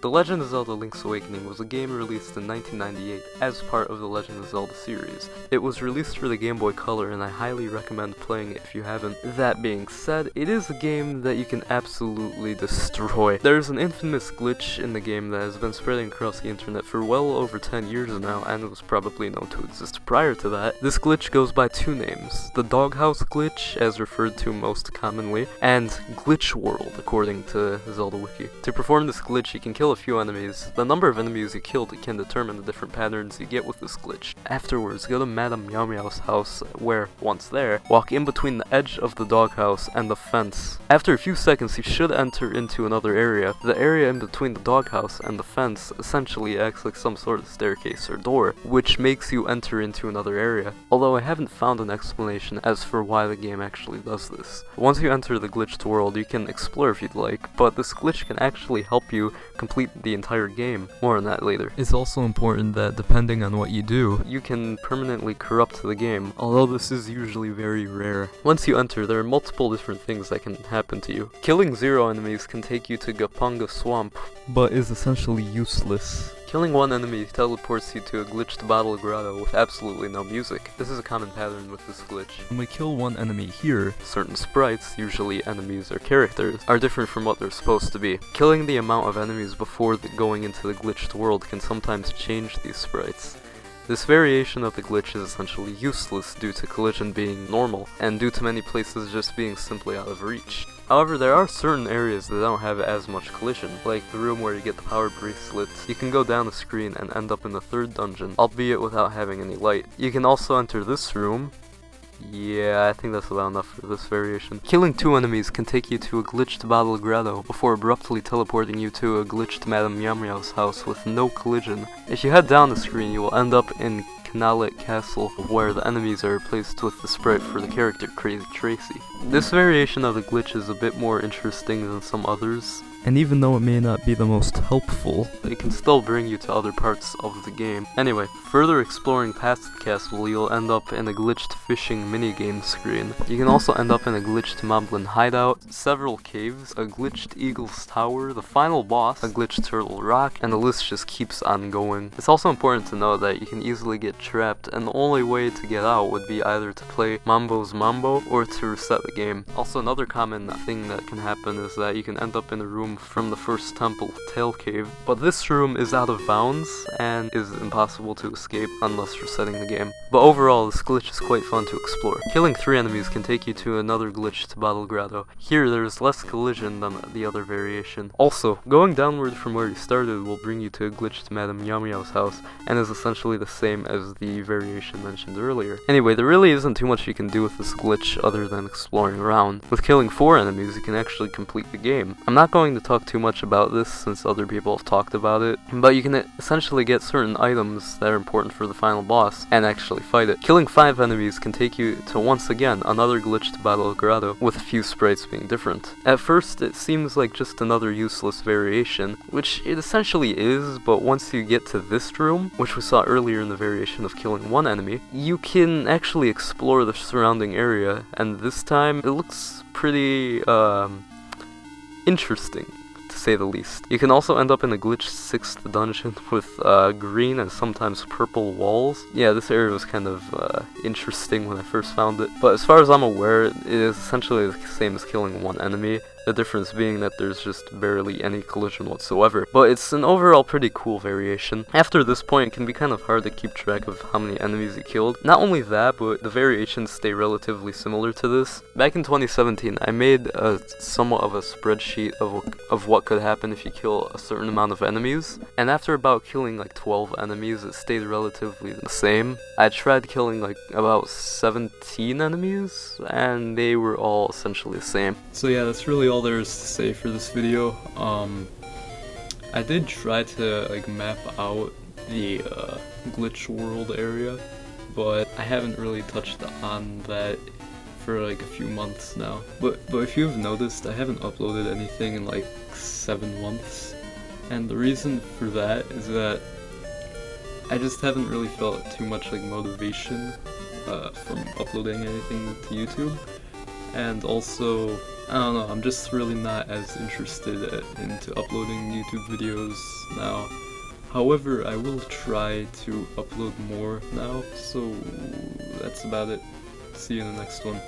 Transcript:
The Legend of Zelda Link's Awakening was a game released in 1998 as part of the Legend of Zelda series. It was released for the Game Boy Color and I highly recommend playing it if you haven't. That being said, it is a game that you can absolutely destroy. There's an infamous glitch in the game that has been spreading across the internet for well over 10 years now and was probably known to exist prior to that. This glitch goes by two names: the Doghouse Glitch, as referred to most commonly, and Glitch World, according to Zelda Wiki. To perform this glitch, you can kill a few enemies. The number of enemies you killed can determine the different patterns you get with this glitch. Afterwards, go to Madame Meow Meow's house, where, once there, walk in between the edge of the doghouse and the fence. After a few seconds, you should enter into another area. The area in between the doghouse and the fence essentially acts like some sort of staircase or door, which makes you enter into another area, although I haven't found an explanation as for why the game actually does this. Once you enter the glitched world, you can explore if you'd like, but this glitch can actually help you complete the entire game. More on that later. It's also important that depending on what you do, you can permanently corrupt the game, although this is usually very rare. Once you enter, there are multiple different things that can happen to you. Killing 0 enemies can take you to Gapunga Swamp, but is essentially useless. Killing 1 enemy teleports you to a glitched bottle grotto with absolutely no music. This is a common pattern with this glitch. When we kill one enemy here, certain sprites, usually enemies or characters, are different from what they're supposed to be. Killing the amount of enemies before going into the glitched world can sometimes change these sprites. This variation of the glitch is essentially useless due to collision being normal, and due to many places just being simply out of reach. However, there are certain areas that don't have as much collision, like the room where you get the power bracelet. You can go down the screen and end up in the 3rd dungeon, albeit without having any light. You can also enter this room. Yeah, I think that's about enough for this variation. Killing 2 enemies can take you to a glitched bottle grotto before abruptly teleporting you to a glitched Madame Meow Meow's house with no collision. If you head down the screen, you will end up in Canalit Castle, where the enemies are replaced with the sprite for the character Crazy Tracy. This variation of the glitch is a bit more interesting than some others, and even though it may not be the most helpful, it can still bring you to other parts of the game. Anyway, further exploring past the castle, you'll end up in a glitched fishing minigame screen. You can also end up in a glitched moblin hideout, several caves, a glitched eagle's tower, the final boss, a glitched turtle rock, and the list just keeps on going. It's also important to know that you can easily get trapped, and the only way to get out would be either to play Mambo's Mambo or to reset the game. Also, another common thing that can happen is that you can end up in a room from the first temple, Tail Cave, but this room is out of bounds and is impossible to escape unless resetting the game. But overall, this glitch is quite fun to explore. Killing 3 enemies can take you to another glitched bottle grotto. Here, there is less collision than the other variation. Also, going downward from where you started will bring you to a glitched Madame Meow Meow's house, and is essentially the same as the variation mentioned earlier. Anyway, there really isn't too much you can do with this glitch other than exploring around. With killing 4 enemies, you can actually complete the game. I'm not going to talk too much about this since other people have talked about it, but you can essentially get certain items that are important for the final boss and actually fight it. Killing 5 enemies can take you to, once again, another glitched battle grotto, with a few sprites being different. At first, it seems like just another useless variation, which it essentially is, but once you get to this room, which we saw earlier in the variation of killing 1 enemy, you can actually explore the surrounding area, and this time it looks pretty interesting, to say the least. You can also end up in a glitched 6th dungeon with green and sometimes purple walls. Yeah, this area was kind of interesting when I first found it, but as far as I'm aware, it is essentially the same as killing 1 enemy. The difference being that there's just barely any collision whatsoever, but it's an overall pretty cool variation. After this point, it can be kind of hard to keep track of how many enemies you killed. Not only that, but the variations stay relatively similar to this. Back in 2017, I made somewhat of a spreadsheet of what could happen if you kill a certain amount of enemies, and after about killing like 12 enemies, it stayed relatively the same. I tried killing like about 17 enemies, and they were all essentially the same. So yeah, that's really all there is to say for this video. I did try to like map out the glitch world area, but I haven't really touched on that for like a few months now. But if you've noticed, I haven't uploaded anything in like 7 months, and the reason for that is that I just haven't really felt too much like motivation from uploading anything to YouTube, and also I don't know, I'm just really not as interested into uploading YouTube videos now. However, I will try to upload more now, so that's about it. See you in the next one.